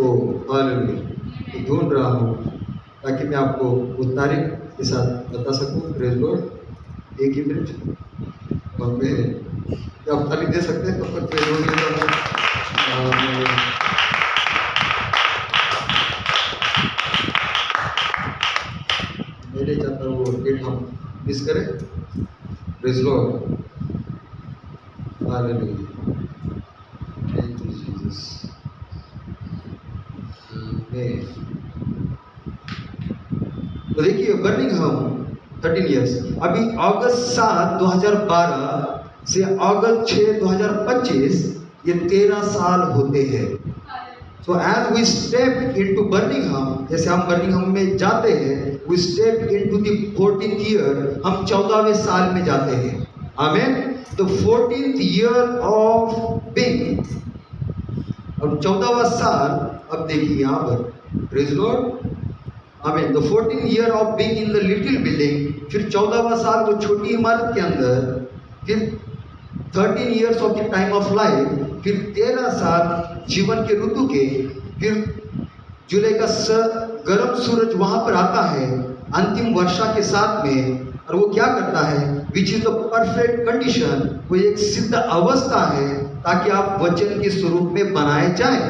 ओ hallelujah, तो ढूंढ रहा हूँ ताकि मैं आपको वो तारीख के साथ बता सकूँ। Praise Lord. एक ही मिनट और मैं आप खाली दे सकते हैं, तो प्रेज लॉर्ड देता हूँ। मैं नहीं चाहता वो डेट हम मिस करें। Praise Lord. Hallelujah, thank you Jesus. तो देखिए बर्मिंघम 13 इयर्स, अभी अगस्त 7 2012 से अगस्त 6 2025 ये 13 साल होते हैं। So as we step into Birmingham, जैसे हम बर्मिंघम में जाते हैं, we step into the 14th year, हम 14वें साल में जाते हैं। आमीन। The 14th year of being, अब 14वां साल। अब देखिए यहाँ पर, प्रेज लॉर्ड। आमीन। The 14th year of being in the little building, फिर 14वां साल वो छोटी इमारत के अंदर, फिर 13 years of the time of life, फिर 13 साल जीवन के ऋतु के, फिर जुलाई का गर्म सूरज वहां पर आता है अंतिम वर्षा के साथ में, और वो क्या करता है, which is the perfect condition, वो एक सिद्ध अवस्था है ताकि आप वचन के स्वरूप में बनाए जाए।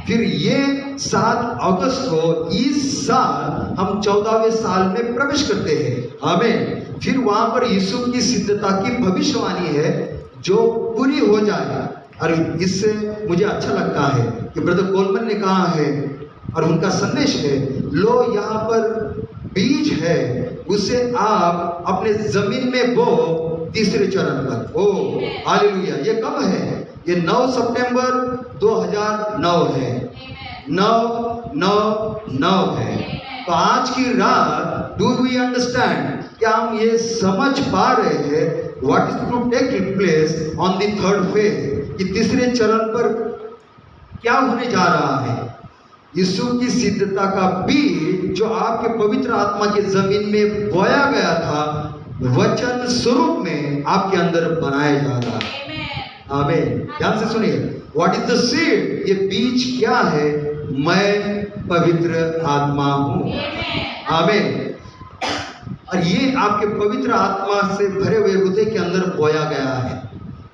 फिर ये 7 अगस्त को इस साल हम 14वें साल में प्रवेश करते हैं। आमीन। फिर वहां पर यीशु की सिद्धता की भविष्यवाणी है जो पूरी हो जाए। और इससे मुझे अच्छा लगता है कि ब्रदर कोलमन ने कहा है, और उनका संदेश है, लो यहाँ पर बीज है, उसे आप अपने जमीन में बो तीसरे चरण पर। ओ हालेलुया। ये कब है? ये 9 सितंबर 2009 है। 9/9/9 है। तो आज की रात, डू वी अंडरस्टैंड, क्या हम ये समझ पा रहे हैं what is to take place on the third phase, कि तीसरे चरण पर क्या होने जा रहा है। यीशु की सिद्धता का बीज जो आपके पवित्र आत्मा के जमीन में बोया गया था, वचन स्वरूप में आपके अंदर बनाया जा रहा है। आमीन। ध्यान से सुनिए, व्हाट इज द सीड, ये बीज क्या है? मैं पवित्र आत्मा हूँ। आमीन। और ये आपके पवित्र आत्मा से भरे हुए हृदय के अंदर बोया गया है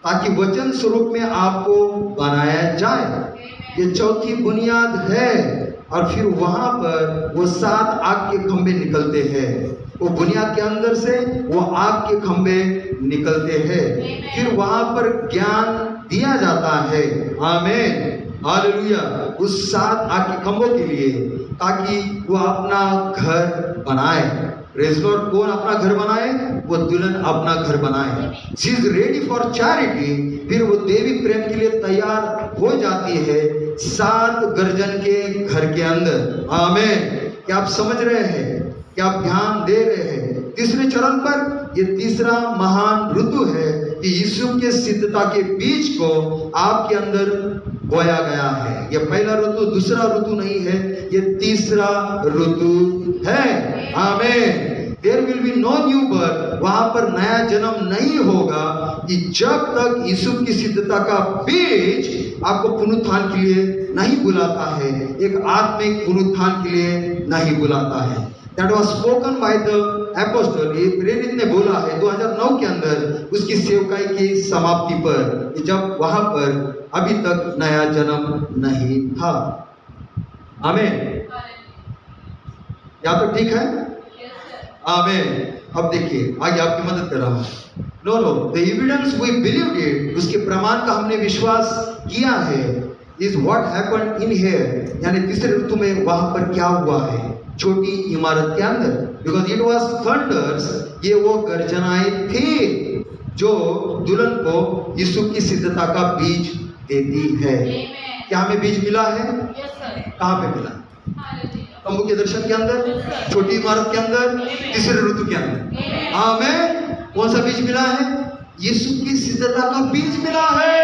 ताकि वचन स्वरूप में आपको बनाया जाए। ये चौथी बुनियाद है। और फिर वहां पर वो 7 आग के खंभे निकलते हैं। वो बुनियाद के अंदर से वो आग के खंभे निकलते हैं। फिर वहां पर ज्ञान दिया जाता है। आमीन। हालेलुया। उस 7 आग के खंभों के लिए, ताकि वो अपना घर बनाए। Praise Lord. कौन अपना घर बनाए? वो दुल्हन अपना घर बनाए। She is ready for charity. फिर वो देवी प्रेम के लिए तैयार हो जाती है 7 गर्जन के घर के अंदर। आमीन। क्या आप समझ रहे हैं? क्या आप ध्यान दे रहे हैं? तीसरे चरण पर, ये तीसरा महान ऋतु है कि यीशु के सिद्धता के बीज को आपके अंदर बोया गया है। ये पहला ऋतु, दूसरा ऋतु नहीं है, ये तीसरा ऋतु है। आमीन। There will be no new birth, वहां पर नया जन्म नहीं होगा कि जब तक यीशु की सिद्धता का बीज आपको पुनरुत्थान के लिए नहीं बुलाता है, एक आत्मिक पुनरुत्थान के लिए नहीं बुलाता है। That was spoken by the apostle, ये प्रेरित ने बोला है 2009 के अंदर उसकी सेवकाई की समाप्ति पर, जब वहां पर अभी तक नया जन्म नहीं था। आमीन। या तो ठीक है? आमीन। अब देखिए आगे आपकी मदद कर रहा हूं। No the evidence we believed it, उसके प्रमाण का हमने विश्वास किया है, is what happened in here, यानी तीसरे ऋतु में वहां पर क्या हुआ है छोटी इमारत के अंदर। बिकॉज इट वॉज थंडर्स, ये वो गर्जनाएं थी जो दुल्हन को यीशु की सिद्धता का बीज देती है। क्या हमें बीज मिला है? कहाँ पे मिला? तंबू के दर्शन के अंदर, छोटी इमारत के अंदर, तीसरे ऋतु के अंदर। आमीन। कौन सा बीज मिला है? यीशु की सिद्धता का बीज मिला है।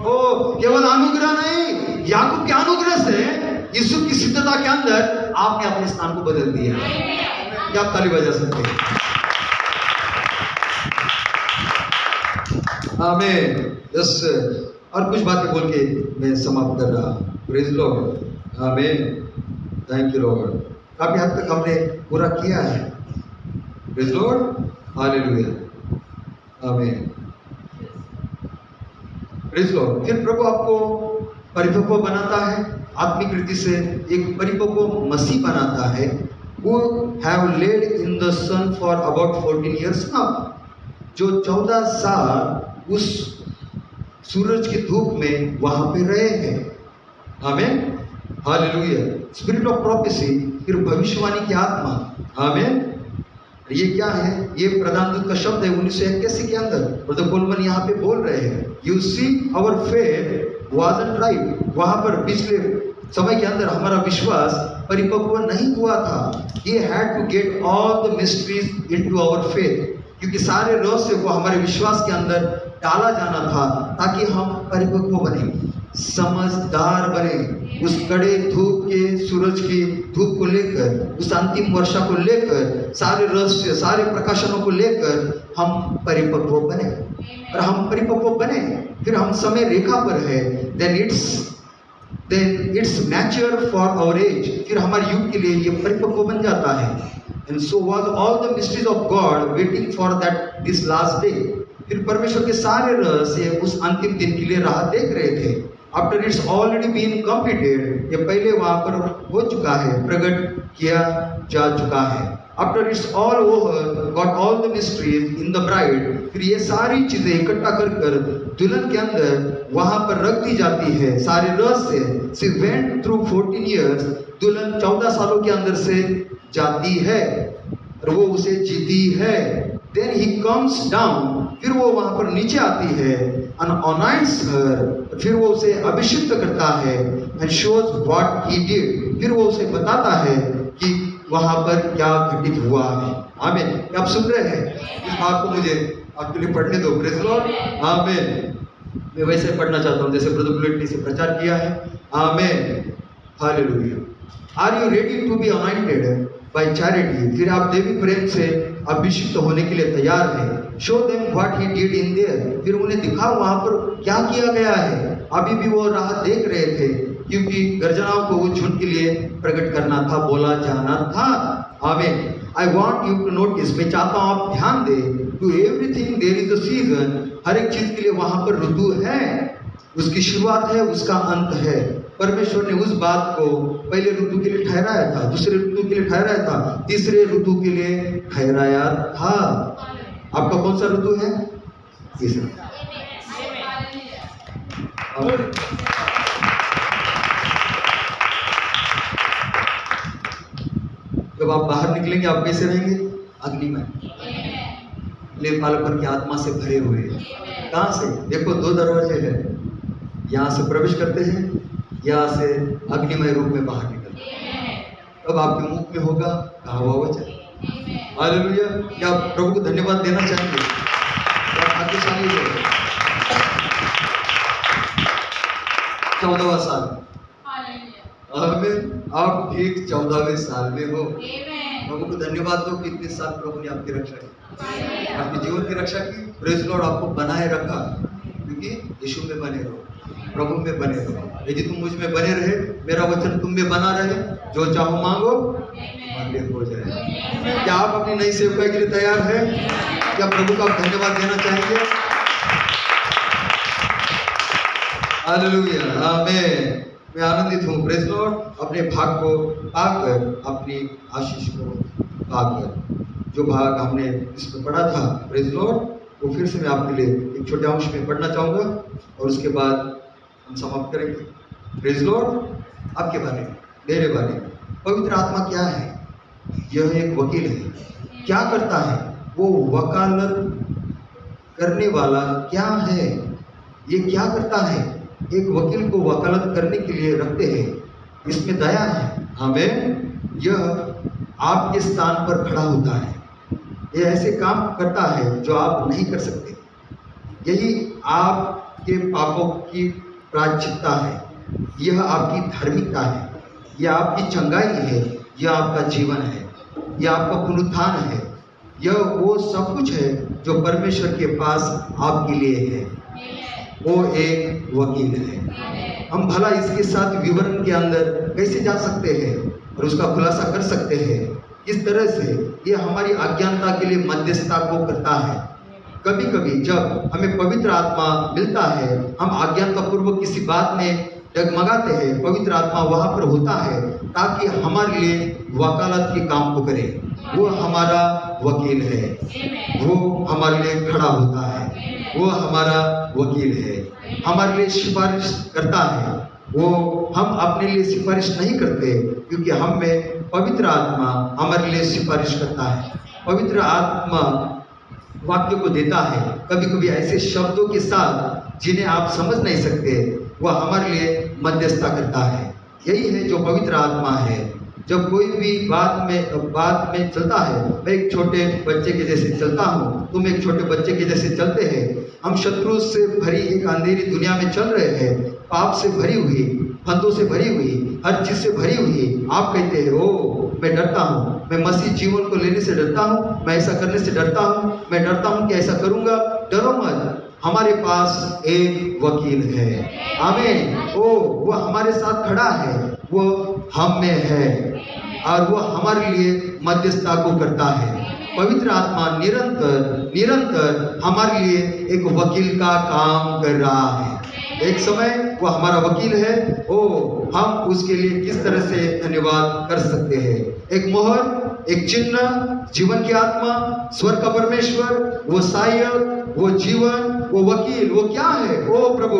ओ केवल अनुग्रह नहीं, याकूब के अनुग्रह से यीशु की सिद्धता के अंदर आपने अपने स्थान को बदल दिया। क्या आप ताली बजा सकते हैं? आमीन। यस। और कुछ बातें बोल के मैं समाप्त कर रहा हूं। Praise lord. Amen. Thank you lord. काफी हद तक हमने पूरा किया है। Praise lord, hallelujah, amen. Praise lord. फिर प्रभु आपको परिपक्व बनाता है, आत्मिक रीति से एक परिपक्व मसीह बनाता है। Who have led in the sun for about 14 years now, जो 14 साल उस सूरज की धूप में वहां पे रहे हैं। आमीन, हालेलुया। स्पिरिट ऑफ प्रोफेसी, फिर भविष्यवाणी की आत्मा। आमीन। ये क्या है? ये प्रधान दूत का शब्द है 1981 के अंदर। ब्रदर कोलमन यहाँ पे बोल रहे हैं, you see our faith wasn't right. वहां पर पिछले समय के अंदर हमारा विश्वास परिपक्व नहीं हुआ था। He had to get all the mysteries into our faith, क्योंकि सारे रहस्य को हमारे विश्वास के अंदर डाला जाना था ताकि हम परिपक्व बने, समझदार बने। उस कड़े धूप के सूरज की धूप को लेकर, उस अंतिम वर्षा को लेकर, सारे रहस्य, सारे प्रकाशनों को लेकर हम परिपक्व बने। और हम परिपक्व बने, फिर हम समय रेखा पर है। then it's mature for our age, फिर हमारे युग के लिए ये परिपक्व बन जाता है। and so was all the mysteries of God waiting for that this last day, फिर परमेश्वर के सारे रहस्य उस अंतिम दिन के लिए राह देख रहे थे। after it's already been completed, ये पहले वहां पर हो चुका है, प्रकट किया जा चुका है। after it's all over, got all the mysteries in the bride, फिर ये सारी चीजें इकट्ठा कर दुल्हन के अंदर वहां पर रख दी जाती है, सारे रहस्य। she went through 14 years, दुल्हन 14 सालों के अंदर से जाती है और वो उसे जीती है। then he comes down, फिर वो वहां पर नीचे आती है, and anoints her, फिर वो उसे अभिषिक्त करता है, and shows what he did, फिर वो उसे बताता है कि वहां पर क्या घटित हुआ है। आमीन। आप सुन रहे हैं? इस बात को मुझे आपके लिए पढ़ने दो। प्रेज़ लॉर्ड, आमीन। मैं वैसे पढ़ना चाहता हूँ जैसे ब्रदर बुलेट ने प्रचार किया है। आमीन, हालेलुया। Are you ready to be anointed by charity, फिर आप देवी प्रेम से अभिषिक्त होने के लिए तैयार हैं। Show them what he did in their, फिर उन्हें दिखाओ वहां पर क्या किया गया है। अभी भी वो राह देख रहे थे, क्योंकि गर्जनाओं को वो झुंड के लिए प्रकट करना था, बोला जाना था। Amen. I want you to notice, मैं चाहता हूँ आप ध्यान दें, to everything there is a season, हर एक चीज के लिए वहां पर ऋतु है, उसकी शुरुआत है, उसका अंत है। परमेश्वर ने उस बात को पहले ऋतु के लिए ठहराया था, दूसरे ऋतु के लिए ठहराया था, तीसरे ऋतु के लिए ठहराया था। आपका कौन सा ऋतु है? तीसरा। जब आप बाहर निकलेंगे आप कैसे रहेंगे? अग्नि में, लेपालपन की आत्मा से भरे हुए। कहाँ से? देखो, 2 दरवाजे हैं, यहाँ से प्रवेश करते हैं, यहाँ से अग्निमय रूप में बाहर निकलते हैं। तब आपके मुख में होगा कहा हुआ वचन। हालेलुया। क्या आप प्रभु को धन्यवाद देना चाहेंगे? आप भाग्यशाली हो। 14वां साल, आमीन। आप ठीक 14वें साल में हो। प्रभु को धन्यवाद दो कि इतने साल प्रभु ने आपकी रक्षा की, आपके जीवन की रक्षा की। प्रेज़ लॉर्ड, आपको बनाए रखा, क्योंकि यीशु में बने रहो, प्रभु में बने रहो। यदि तुम मुझ में बने रहे, मेरा वचन तुम में बना रहे, जो चाहो मांगो मांगे हो जाए। क्या आप अपनी नई सेवकाई के लिए तैयार हैं? क्या प्रभु का आप धन्यवाद देना चाहेंगे? हालेलुया, आमीन। मैं आनंदित हूँ, प्रेज़ लॉर्ड, अपने भाग को पाकर, अपनी आशीष को पाकर। जो भाग हमने इसमें पढ़ा था, प्रेज़ लॉर्ड, वो फिर से मैं आपके लिए एक छोटे अंश में पढ़ना चाहूँगा और उसके बाद हम समाप्त करेंगे। प्रेज़ लॉर्ड, आपके बारे में, मेरे बारे में पवित्र आत्मा क्या है? यह एक वकील है। क्या करता है? वो वकालत करने वाला क्या है? ये क्या करता है? एक वकील को वकालत करने के लिए रखते हैं, इसमें दया है। आमीन। यह आपके स्थान पर खड़ा होता है, ये ऐसे काम करता है जो आप नहीं कर सकते। यही आपके पापों की प्रायश्चित्ता है, यह आपकी धार्मिकता है, यह आपकी चंगाई है, यह आपका जीवन है, यह आपका पुनरुत्थान है। यह वो सब कुछ है जो परमेश्वर के पास आपके लिए है। वो एक वकील है। हम भला इसके साथ विवरण के अंदर कैसे जा सकते हैं और उसका खुलासा कर सकते हैं। इस तरह से ये हमारी अज्ञानता के लिए मध्यस्थता को करता है। कभी कभी जब हमें पवित्र आत्मा मिलता है, हम अज्ञानता पूर्वक किसी बात में डगमगाते हैं, पवित्र आत्मा वहाँ पर होता है ताकि हमारे लिए वकालत के काम को करे। वो हमारा वकील है, वो हमारे लिए खड़ा होता है, वो हमारा वकील है, हमारे लिए सिफारिश करता है। वो हम अपने लिए सिफारिश नहीं करते, क्योंकि हम में पवित्र आत्मा हमारे लिए सिफारिश करता है। पवित्र आत्मा वाक्य को देता है, कभी कभी ऐसे शब्दों के साथ जिन्हें आप समझ नहीं सकते, वह हमारे लिए मध्यस्थता करता है। यही है जो पवित्र आत्मा है। जब कोई भी बात में चलता है, मैं एक छोटे बच्चे के जैसे चलता हूँ, तुम एक छोटे बच्चे के जैसे चलते हैं। हम शत्रु से भरी एक अंधेरी दुनिया में चल रहे हैं, पाप से भरी हुई, फंदों से भरी हुई, हर चीज़ से भरी हुई। आप कहते हैं ओ मैं डरता हूँ, मैं मसीह जीवन को लेने से डरता हूँ, मैं ऐसा करने से डरता हूँ, मैं डरता हूँ कि ऐसा करूँगा। डरो मत, हमारे पास एक वकील है। आमीन। वो हमारे साथ खड़ा है, वो हम में है और वो हमारे लिए मध्यस्थता को करता है। पवित्र आत्मा निरंतर हमारे लिए एक वकील का काम कर रहा है। एक समय वो हमारा वकील है। हम उसके लिए किस तरह से धन्यवाद कर सकते हैं। एक मोहर, एक चिन्ह, जीवन की आत्मा, स्वर्ग का परमेश्वर, वो सहायक, वो जीवन, वो वकील, वो क्या है? ओ प्रभु,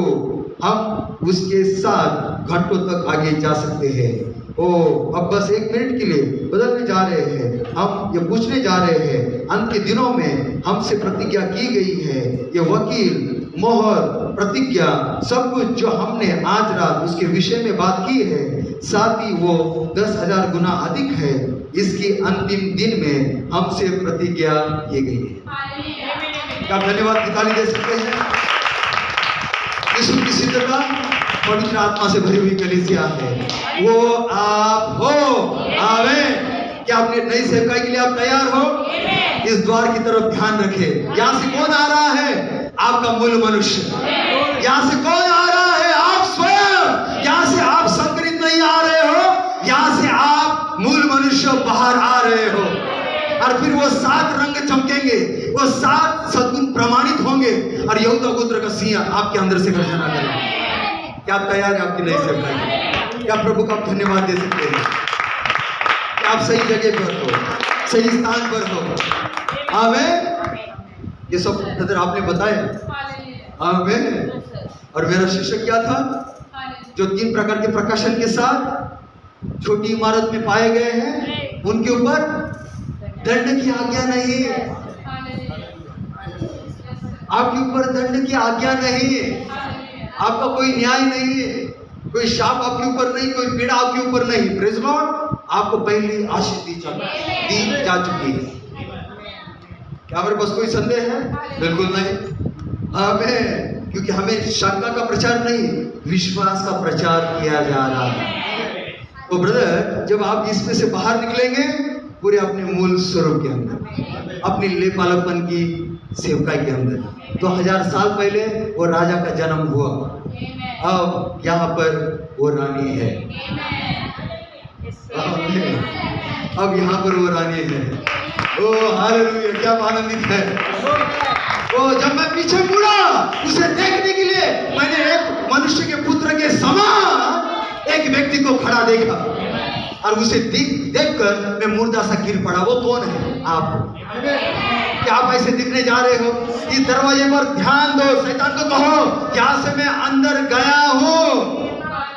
हम उसके साथ घंटों तक आगे जा सकते हैं। अब बस एक मिनट के लिए बदलने जा रहे हैं। हम ये पूछने जा रहे हैं, अंत के दिनों में हमसे प्रतिज्ञा की गई है, ये वकील, मोहर, प्रतिज्ञा, सब कुछ जो हमने आज रात उसके विषय में बात की है, साथ ही वो 10,000 गुना अधिक है। इसकी अंतिम दिन में हमसे प्रतिज्ञा की गई है। क्या धन्यवाद की ताली दे सकते हैं? यीशु की सिद्धता पवित्र आत्मा से भरी हुई कलीसिया है, वो आप हो। आमीन। क्या अपने नई सेवकाई के लिए आप तैयार हो? इस द्वार की तरफ ध्यान रखें। यहाँ से कौन आ रहा है? आपका मूल मनुष्य। यहाँ से कौन आ रहा है? आप स्वयं। यहाँ से आप संकरित नहीं आ रहे हो, यहाँ से आप मूल मनुष्य बाहर आ रहे हो। और फिर वो 7 रंग चमकेंगे, वो 7 सद्गुण प्रमाणित होंगे और यहूदा गोत्र का सिंह आपके अंदर से गर्जना करेगा। क्या आप तैयार हैं आपकी नई सेवकाई? क्या प्रभु का आप धन्यवाद दे सकते हैं? क्या आप सही जगह पर हो, सही स्थान पर हो? आमीन। ये सब ब्रदर आपने बताया। आमीन। और मेरा शीर्षक क्या था? जो 3 प्रकार के प्रकाशन के साथ छोटी इमारत में पाए गए हैं, उनके ऊपर दंड की आज्ञा नहीं है। आपके ऊपर दंड की आज्ञा नहीं है। आपका कोई न्याय नहीं है, कोई शाप आपके ऊपर नहीं, कोई पीड़ा आपके ऊपर नहीं। Praise Lord. आपको पहली आशीष दी जा चुकी है। क्या हमारे पास कोई संदेह है? बिल्कुल नहीं। आमीन। क्योंकि हमें शंका का प्रचार नहीं, विश्वास का प्रचार किया जा रहा है। तो ब्रदर, जब आप इसमें से बाहर निकलेंगे पूरे अपने मूल स्वरूप के अंदर, अपनी लेपालकपन की सेवकाई के अंदर, 2000 साल पहले वो राजा का जन्म हुआ, अब यहाँ पर वो रानी है। अब यहाँ पर वो रानी है। हालेलुया। क्या आनंदित है। जब मैं पीछे मुड़ा उसे देखने के लिए, मैंने एक मनुष्य के पुत्र के समान एक व्यक्ति को खड़ा देखा और उसे देखकर मैं मुर्दा सा गिर पड़ा। वो कौन है? आप। क्या आप ऐसे दिखने जा रहे हो? इस दरवाजे पर ध्यान दो, शैतान को कहो क्या से मैं अंदर गया हूँ,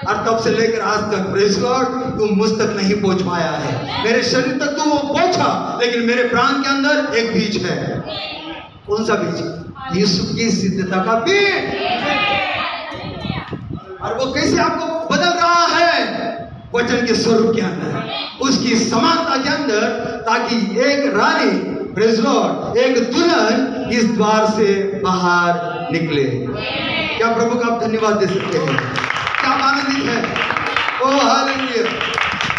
और तब से लेकर आज तक प्रेज़ लॉर्ड तू मुझ तक नहीं पहुंच पाया है। मेरे शरीर तक तो वो पहुंचा, लेकिन मेरे प्राण के अंदर एक बीज है। कौन सा बीज? यीशु की सिद्धता का बीज। और वो कैसे आपको बदल रहा है? वचन के स्वरूप के अंदर, उसकी समानता के अंदर, ताकि एक रानी, प्रेज़ लॉर्ड, एक दुल्हन इस द्वार से बाहर निकले। क्या प्रभु का आप धन्यवाद दे सकते हैं? क्या आनंदित है? हालेलुया।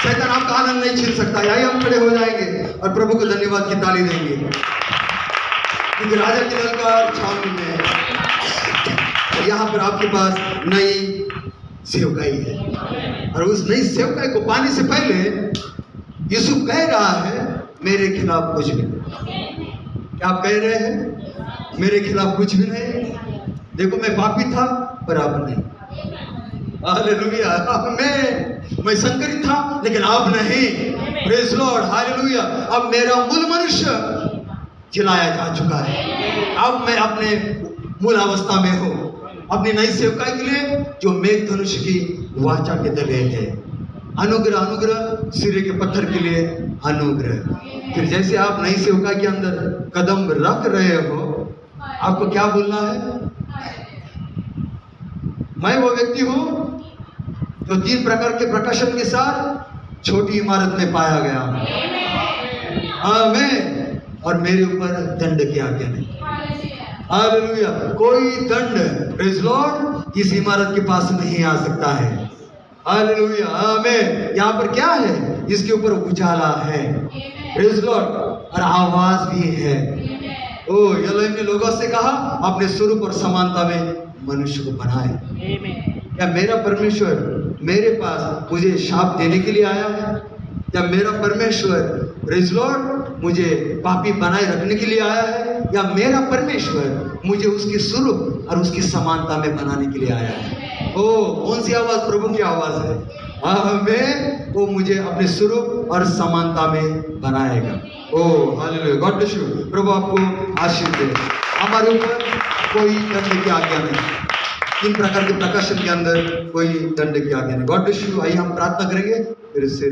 शैतान आपका आनंद नहीं छीन सकता। यही हम खड़े हो जाएंगे और प्रभु को धन्यवाद की ताली देंगे, क्योंकि राजा की ललकार छावनी में है। यहाँ पर आपके पास नई सेवकाई है। और उस नई सेवकाई को पाने से पहले यीशु कह रहा है मेरे खिलाफ कुछ भी नहीं। क्या आप कह रहे हैं? मेरे खिलाफ कुछ भी नहीं। देखो मैं पापी था पर अब नहीं। हालेलुया। मैं संकरित था लेकिन अब नहीं। Praise Lord. हालेलुया। अब मेरा मूल मनुष्य जिलाया जा चुका है। अब मैं अपने मूल अवस्था में हूँ, अपनी नई सेवकाई के लिए जो मेघधनुष की वाचा के तले है। अनुग्रह अनुग्रह, सिरे के पत्थर के लिए अनुग्रह। फिर जैसे आप नई सेवकाई के अंदर कदम रख रहे हो, आपको क्या बोलना है? मैं वो व्यक्ति हूं जो 3 प्रकार के प्रकाशन के साथ छोटी इमारत में पाया गया। आमीन। और मेरे ऊपर दंड की आज्ञा नहीं। हालेलुया। कोई दंड, प्रेज लॉर्ड, इस इमारत के पास नहीं आ सकता है। हालेलुया। आमीन। यहाँ पर क्या है? इसके ऊपर उजाला है, प्रेज लॉर्ड, और आवाज भी है। ओ एलोहिम ने लोगों से कहा अपने स्वरूप और समानता में मनुष्य को बनाए। क्या मेरा परमेश्वर मेरे पास मुझे शाप देने के लिए आया है? या मेरा परमेश्वर प्रेज लॉर्ड मुझे पापी बनाए रखने के लिए आया है? या मेरा परमेश्वर मुझे उसके स्वरूप और उसकी समानता में बनाने के लिए आया है? ओ कौन सी आवाज? प्रभु की आवाज है। आमीन। वो मुझे अपने स्वरूप और समानता में बनाएगा। Oh hallelujah. God bless you. प्रभु आपको आशीष दे। हमारे ऊपर कोई दंड की आज्ञा नहीं। 3 प्रकार के प्रकाशन के अंदर कोई दंड की आज्ञा नहीं। God bless you. आइए हम प्रार्थना करेंगे, फिर इससे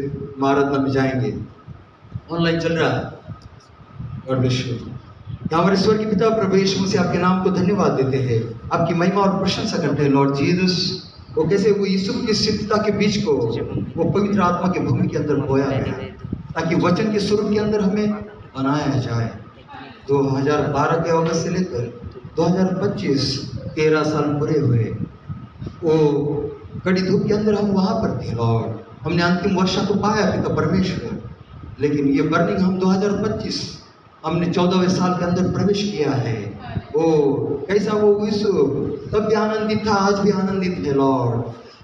आराधना में जाएंगे। ऑनलाइन चल रहा है। God bless you. हमारे ईश्वर के पिता प्रभु यीशु मसीह आपके नाम को धन्यवाद देते हैं, आपकी महिमा और प्रशंसा करते हैं लॉर्ड जीसस। वो कैसे वो यीशु की सिद्धता के बीच को वो पवित्र आत्मा की भूमि के अंदर बोया गया, ताकि वचन के स्वरूप के अंदर हमें बनाया जाए। 2012 के अगस्त से लेकर 2025 13 साल पूरे हुए। वो कड़ी धूप के अंदर हम वहाँ पर थे लॉर्ड। हमने अंतिम वर्षा को पाया पिता परमेश्वर, लेकिन ये बर्निंग हम 2025 हमने 14वें साल के अंदर प्रवेश किया है। ओ कैसा वो यीशु तब भी आनंदित था, आज भी आनंदित है लॉर्ड।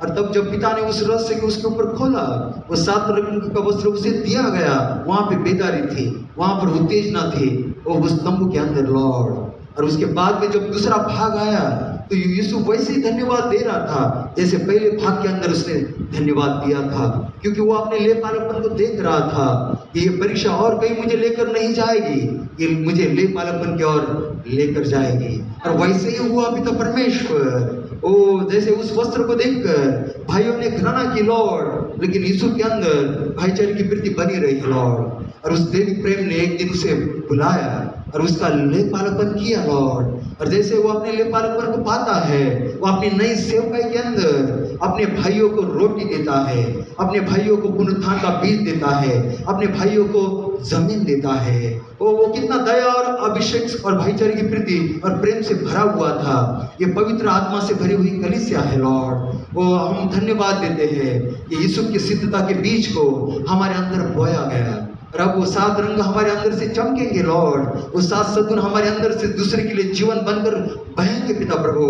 और तब जब पिता ने उस रहस्य के उसके ऊपर खोला, वो 7 रंग का वस्त्र उसे दिया गया, वहाँ पे बेदारी थी, वहाँ पर उत्तेजना थी, वो उस तंबू के अंदर लॉर्ड। और उसके बाद में जब दूसरा भाग आया तो यीशु वैसे ही धन्यवाद दे रहा था जैसे पहले भाग के अंदर उसने धन्यवाद दिया था, क्योंकि वो अपने लेपालकपन को देख रहा था कि ये परीक्षा और कहीं मुझे लेकर नहीं जाएगी, ये मुझे लेपालकपन की ओर लेकर जाएगी। और वैसे ही हुआ पिता परमेश्वर। ओ जैसे उस वस्त्र को देखकर भाइयों ने घृणा की लॉर्ड, लेकिन यीशु के अंदर भाईचारे की वृत्ति बनी रही लॉर्ड। और उस देवी प्रेम ने एक दिन उसे बुलाया और उसका लेपालकपन किया लॉर्ड। और जैसे वो अपने लेपालकपन को पाता है, वो अपनी नई सेवकाई के अंदर अपने भाइयों को रोटी देता है, अपने भाइयों को पुनरुत्थान का बीज देता है, अपने भाइयों को जमीन देता है। वो कितना दया और अभिषेक और भाईचारे की प्रीति और प्रेम से भरा हुआ था। ये पवित्र आत्मा से भरी हुई कलीसिया है लॉर्ड। वो हम धन्यवाद देते हैं कि यीशु की सिद्धता के बीज को हमारे अंदर बोया गया। और अब वो 7 रंग हमारे अंदर से चमकेंगे लॉर्ड। वो 7 सद्गुण हमारे अंदर से दूसरे के लिए जीवन बनकर बहेंगे पिता प्रभु।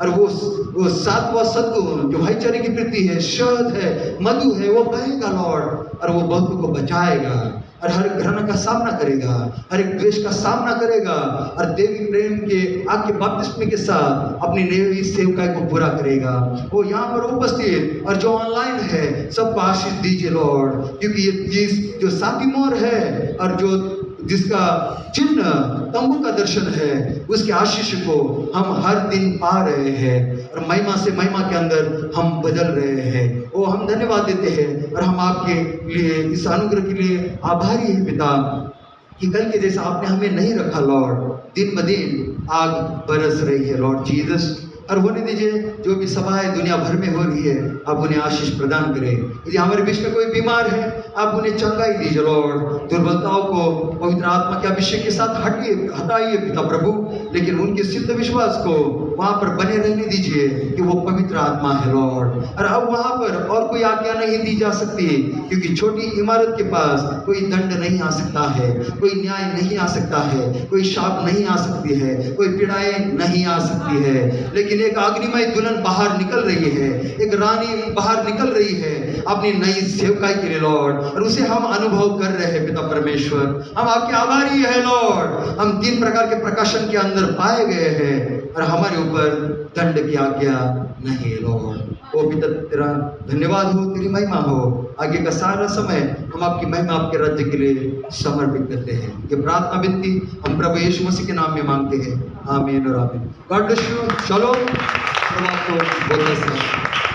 और वो 7वां सद्गुण जो भाईचारे की वृत्ति है, शहद है, मधु है, वो बहेगा लॉर्ड। और वो बहुतों को बचाएगा और हर घृणा का सामना करेगा, हर एक द्वेष का सामना करेगा और देवी प्रेम के आपके बपतिस्मे के साथ अपनी नई सेवकाई को पूरा करेगा। वो यहाँ पर उपस्थित और जो ऑनलाइन है सबको आशीष दीजिए लॉर्ड, क्योंकि ये चीज जो साथी मोर है और जो जिसका चिन्ह तंबू का दर्शन है, उसके आशीष को हम हर दिन पा रहे हैं और महिमा से महिमा के अंदर हम बदल रहे हैं। वो हम धन्यवाद देते हैं और हम आपके लिए इस अनुग्रह के लिए आभारी हैं पिता, कि कल के जैसा आपने हमें नहीं रखा लॉर्ड। दिन ब दिन आग बरस रही है लॉर्ड जीसस। और होने दीजिए जो भी सभाएं दुनिया भर में हो रही है, आप उन्हें आशीष प्रदान करें। यदि हमारे बीच में कोई बीमार है, आप उन्हें चंगाई दीजिए लॉर्ड। दुर्बलताओं को पवित्र आत्मा के अभिषेक के साथ हटाइए पिता प्रभु, लेकिन उनके सिद्ध विश्वास को वहां पर बने रहने दीजिए कि वो पवित्र आत्मा है लॉर्ड। और अब वहां पर और कोई आज्ञा नहीं दी जा सकती, क्योंकि छोटी इमारत के पास कोई दंड नहीं आ सकता है, कोई न्याय नहीं आ सकता है, कोई शाप नहीं आ सकती है, कोई पीड़ाएं नहीं आ सकती है। लेकिन एक अग्निमय दुल्हन बाहर निकल रही है, एक रानी बाहर निकल रही है अपनी नई सेवकाई के लिए लॉर्ड, और उसे हम अनुभव कर रहे हैं पिता परमेश्वर। हम आपके आभारी है लॉर्ड। हम 3 प्रकार के प्रकाशन के अंदर पाए गए हैं और हमारे ऊपर दंड की आज्ञा नहीं है लॉर्ड। ओ पिता तेरा धन्यवाद हो, तेरी महिमा हो। आगे का सारा समय हम आपकी महिमा, आपके राज्य के लिए समर्पित करते हैं। ये प्रार्थना विनती हम प्रभु यीशु मसीह के नाम में मांगते हैं, आमीन और आमीन। God bless you. चलो, प्रभु आपको बहुत